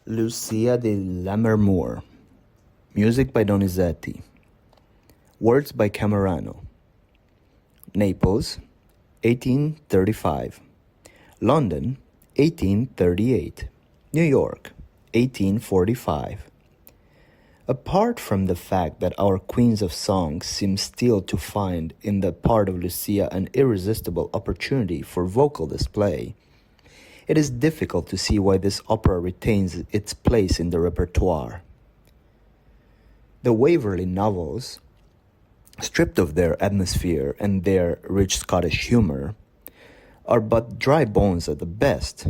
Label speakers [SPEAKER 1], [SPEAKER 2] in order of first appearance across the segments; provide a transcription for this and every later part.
[SPEAKER 1] Lucia di Lammermoor. Music by Donizetti. Words by Camerano. Naples, 1835. London, 1838. New York, 1845. Apart from the fact that our queens of song seem still to find in the part of Lucia an irresistible opportunity for vocal display, it is difficult to see why this opera retains its place in the repertoire. The Waverley novels, stripped of their atmosphere and their rich Scottish humour, are but dry bones at the best,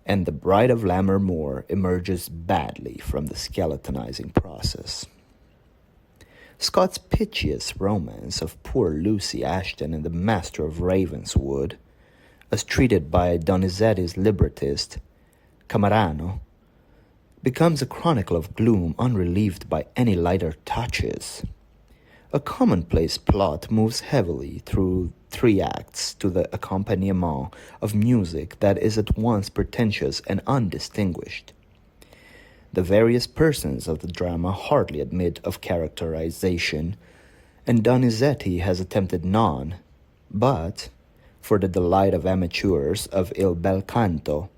[SPEAKER 1] and The Bride of Lammermoor emerges badly from the skeletonizing process. Scott's piteous romance of poor Lucy Ashton and the Master of Ravenswood, as treated by Donizetti's librettist, Camerano, becomes a chronicle of gloom unrelieved by any lighter touches. A commonplace plot moves heavily through 3 acts to the accompaniment of music that is at once pretentious and undistinguished. The various persons of the drama hardly admit of characterization, and Donizetti has attempted none, but, for the delight of amateurs of Il Bel Canto,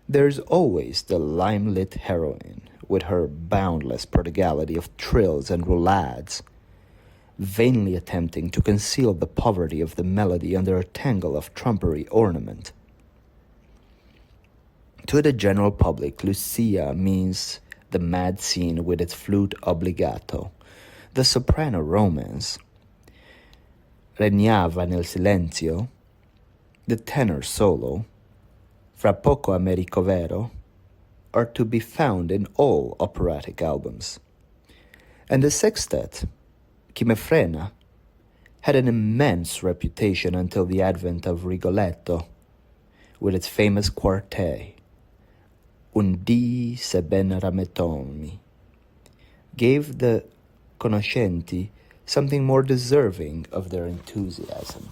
[SPEAKER 1] there is always the lime-lit heroine, with her boundless prodigality of trills and roulades, vainly attempting to conceal the poverty of the melody under a tangle of trumpery ornament. To the general public, Lucia means the mad scene with its flute obbligato, the soprano romance, regnava nel silenzio, the tenor solo, fra poco Americo Vero, are to be found in all operatic albums. And the sextet, Chi me frena, had an immense reputation until the advent of Rigoletto, with its famous quartet, Un dì se ben rametomi, gave the conoscenti something more deserving of their enthusiasm.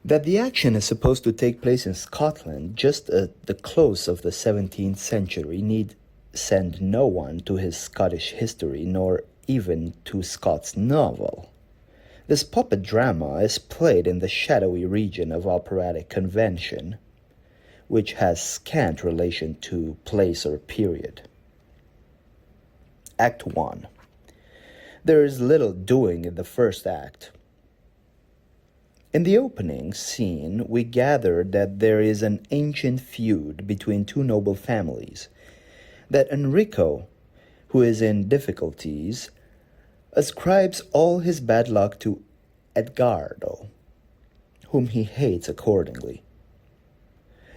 [SPEAKER 1] That the action is supposed to take place in Scotland just at the close of the 17th century need send no one to his Scottish history nor even to Scott's novel. This puppet drama is played in the shadowy region of operatic convention, which has scant relation to place or period. Act 1. There is little doing in the first act. In the opening scene, we gather that there is an ancient feud between 2 noble families, that Enrico, who is in difficulties, ascribes all his bad luck to Edgardo, whom he hates accordingly.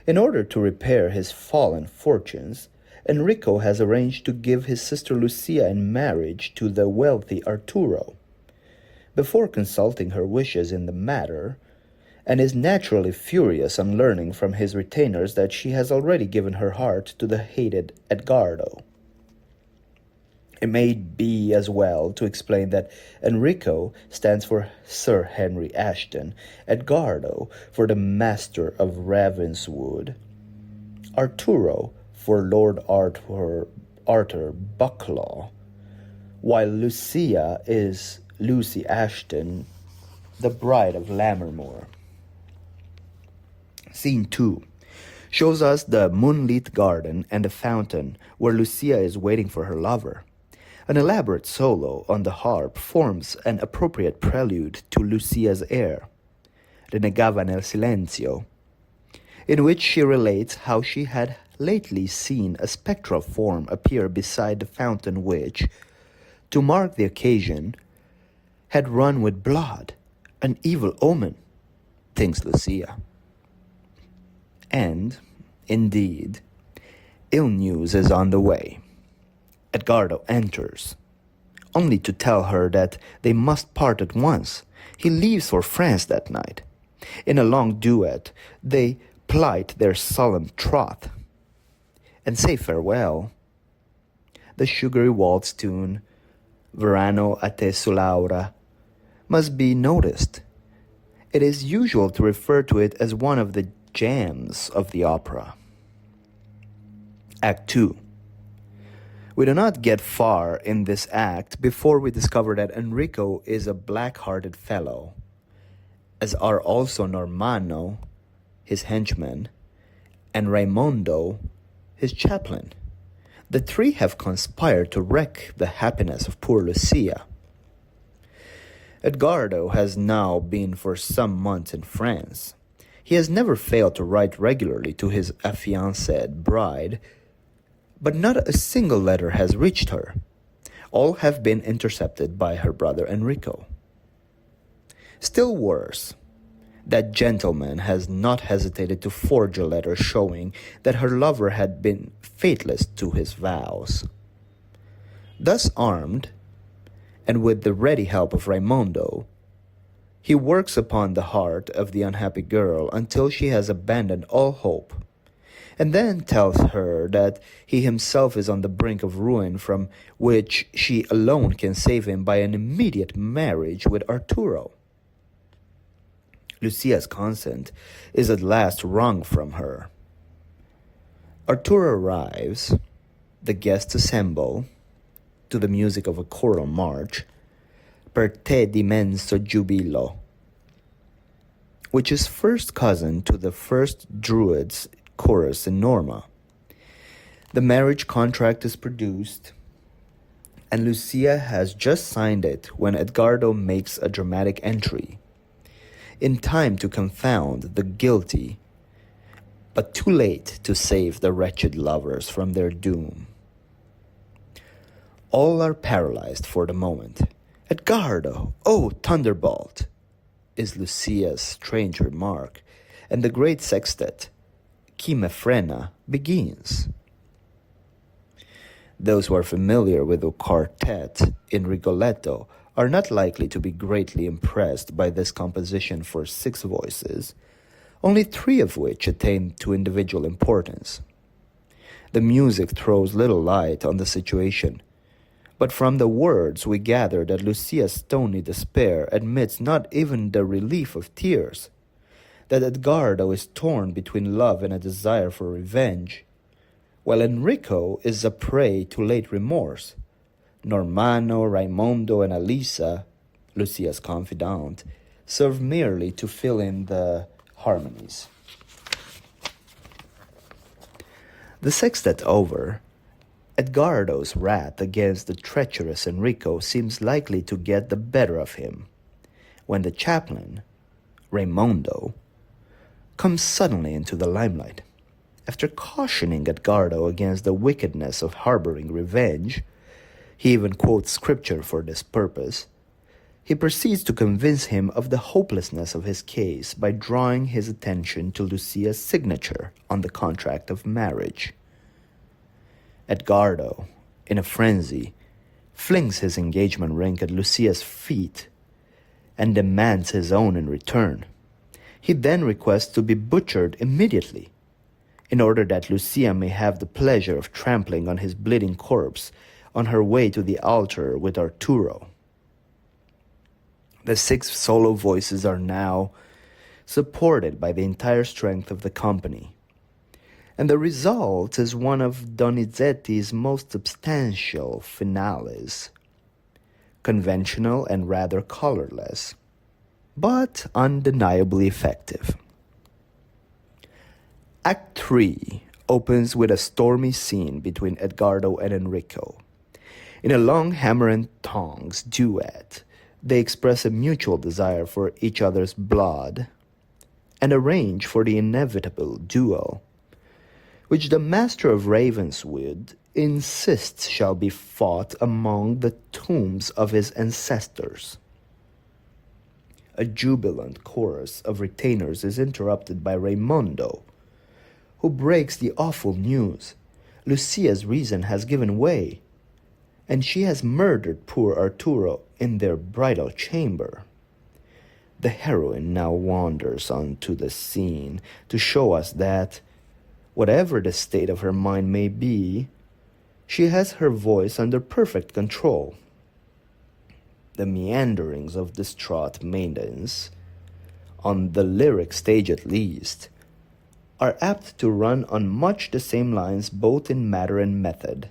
[SPEAKER 1] In order to repair his fallen fortunes, Enrico has arranged to give his sister Lucia in marriage to the wealthy Arturo, before consulting her wishes in the matter, and is naturally furious on learning from his retainers that she has already given her heart to the hated Edgardo. It may be as well to explain that Enrico stands for Sir Henry Ashton, Edgardo for the Master of Ravenswood, Arturo for Lord Arthur Bucklaw, while Lucia is Lucy Ashton, the Bride of Lammermoor. Scene 2 shows us the moonlit garden and the fountain where Lucia is waiting for her lover. An elaborate solo on the harp forms an appropriate prelude to Lucia's air, Renegava nel silenzio, in which she relates how she had lately seen a spectral form appear beside the fountain which, to mark the occasion, had run with blood, an evil omen, thinks Lucia. And, indeed, ill news is on the way. Edgardo enters, only to tell her that they must part at once. He leaves for France that night. In a long duet, they plight their solemn troth, and say farewell. The sugary waltz tune, Verano a te sull'aura, must be noticed. It is usual to refer to it as one of the gems of the opera. Act 2. We do not get far in this act before we discover that Enrico is a black-hearted fellow, as are also Normanno, his henchman, and Raimondo, his chaplain. The three have conspired to wreck the happiness of poor Lucia. Edgardo has now been for some months in France. He has never failed to write regularly to his affianced bride, but not a single letter has reached her. All have been intercepted by her brother Enrico. Still worse, that gentleman has not hesitated to forge a letter showing that her lover had been faithless to his vows. Thus armed, and with the ready help of Raimondo, he works upon the heart of the unhappy girl until she has abandoned all hope, and then tells her that he himself is on the brink of ruin from which she alone can save him by an immediate marriage with Arturo. Lucia's consent is at last wrung from her. Arturo arrives, the guests assemble, to the music of a choral march, Per te d'immenso giubilo, which is first cousin to the first Druids chorus in Norma. The marriage contract is produced, and Lucia has just signed it when Edgardo makes a dramatic entry, in time to confound the guilty, but too late to save the wretched lovers from their doom. All are paralyzed for the moment. "Edgardo, oh thunderbolt!" is Lucia's strange remark, and the great sextet, Chi me frena, begins. Those who are familiar with the quartet in Rigoletto are not likely to be greatly impressed by this composition for 6 voices, only 3 of which attain to individual importance. The music throws little light on the situation, but from the words we gather that Lucia's stony despair admits not even the relief of tears, that Edgardo is torn between love and a desire for revenge, while Enrico is a prey to late remorse. Normanno, Raimondo, and Alisa, Lucia's confidant, serve merely to fill in the harmonies. The sextet over, Edgardo's wrath against the treacherous Enrico seems likely to get the better of him, when the chaplain, Raimondo, comes suddenly into the limelight. After cautioning Edgardo against the wickedness of harboring revenge, he even quotes scripture for this purpose, he proceeds to convince him of the hopelessness of his case by drawing his attention to Lucia's signature on the contract of marriage. Edgardo, in a frenzy, flings his engagement ring at Lucia's feet and demands his own in return. He then requests to be butchered immediately, in order that Lucia may have the pleasure of trampling on his bleeding corpse on her way to the altar with Arturo. The 6 solo voices are now supported by the entire strength of the company, and the result is one of Donizetti's most substantial finales, conventional and rather colorless, but undeniably effective. Act 3 opens with a stormy scene between Edgardo and Enrico. In a long hammer and tongs duet, they express a mutual desire for each other's blood and arrange for the inevitable duel, which the master of Ravenswood insists shall be fought among the tombs of his ancestors. A jubilant chorus of retainers is interrupted by Raimondo, who breaks the awful news. Lucia's reason has given way, and she has murdered poor Arturo in their bridal chamber. The heroine now wanders onto the scene to show us that, whatever the state of her mind may be, she has her voice under perfect control. The meanderings of distraught maidens, on the lyric stage at least, are apt to run on much the same lines both in matter and method,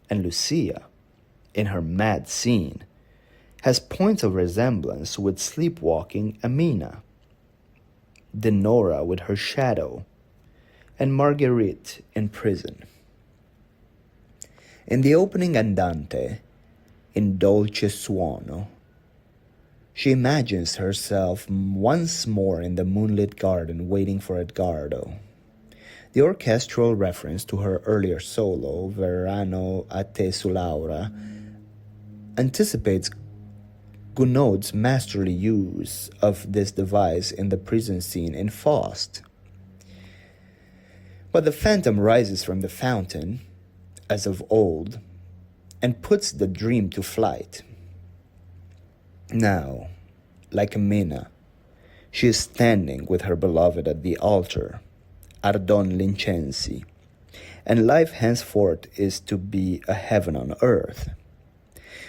[SPEAKER 1] and Lucia, in her mad scene, has points of resemblance with sleepwalking Amina, Denora with her shadow, and Marguerite in prison. In the opening andante, in Dolce Suono, she imagines herself once more in the moonlit garden waiting for Edgardo. The orchestral reference to her earlier solo, Verano a te su Laura, anticipates Gounod's masterly use of this device in the prison scene in Faust. But the phantom rises from the fountain, as of old, and puts the dream to flight. Now, like Amina, she is standing with her beloved at the altar, Ardon Lincensi, and life henceforth is to be a heaven on earth.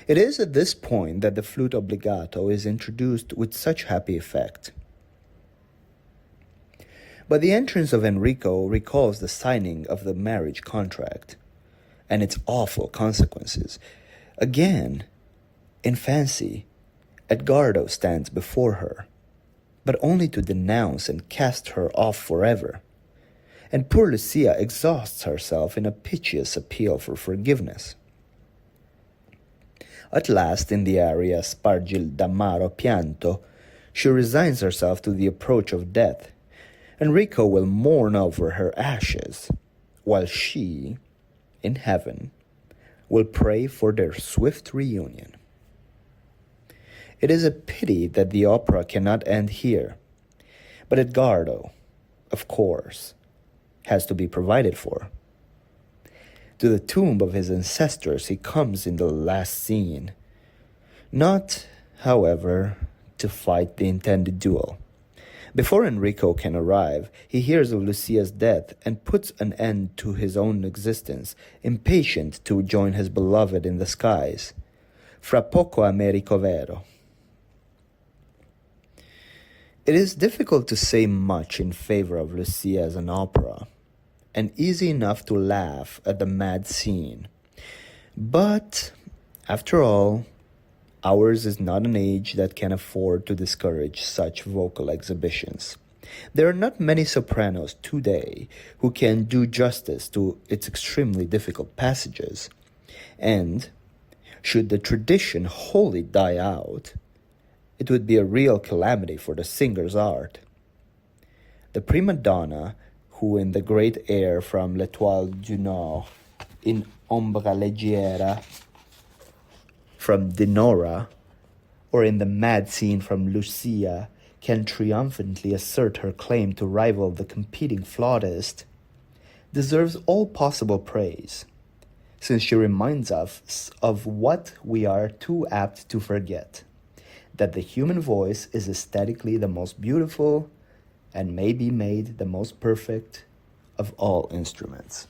[SPEAKER 1] It is at this point that the flute obbligato is introduced with such happy effect. But the entrance of Enrico recalls the signing of the marriage contract and its awful consequences. Again, in fancy, Edgardo stands before her, but only to denounce and cast her off forever. And poor Lucia exhausts herself in a piteous appeal for forgiveness. At last, in the aria Spargi d'amaro pianto, she resigns herself to the approach of death. Enrico will mourn over her ashes, while she, in heaven, will pray for their swift reunion. It is a pity that the opera cannot end here, but Edgardo, of course, has to be provided for. To the tomb of his ancestors he comes in the last scene, not, however, to fight the intended duel. Before Enrico can arrive, he hears of Lucia's death and puts an end to his own existence, impatient to join his beloved in the skies. Fra poco a me ricovero. It is difficult to say much in favor of Lucia as an opera, and easy enough to laugh at the mad scene. But, after all, ours is not an age that can afford to discourage such vocal exhibitions. There are not many sopranos today who can do justice to its extremely difficult passages, and, should the tradition wholly die out, it would be a real calamity for the singer's art. The prima donna, who in the great air from L'Étoile du Nord, in Ombra Leggiera, from Denora, or in the mad scene from Lucia, can triumphantly assert her claim to rival the competing flautist, deserves all possible praise, since she reminds us of what we are too apt to forget, that the human voice is aesthetically the most beautiful and may be made the most perfect of all instruments.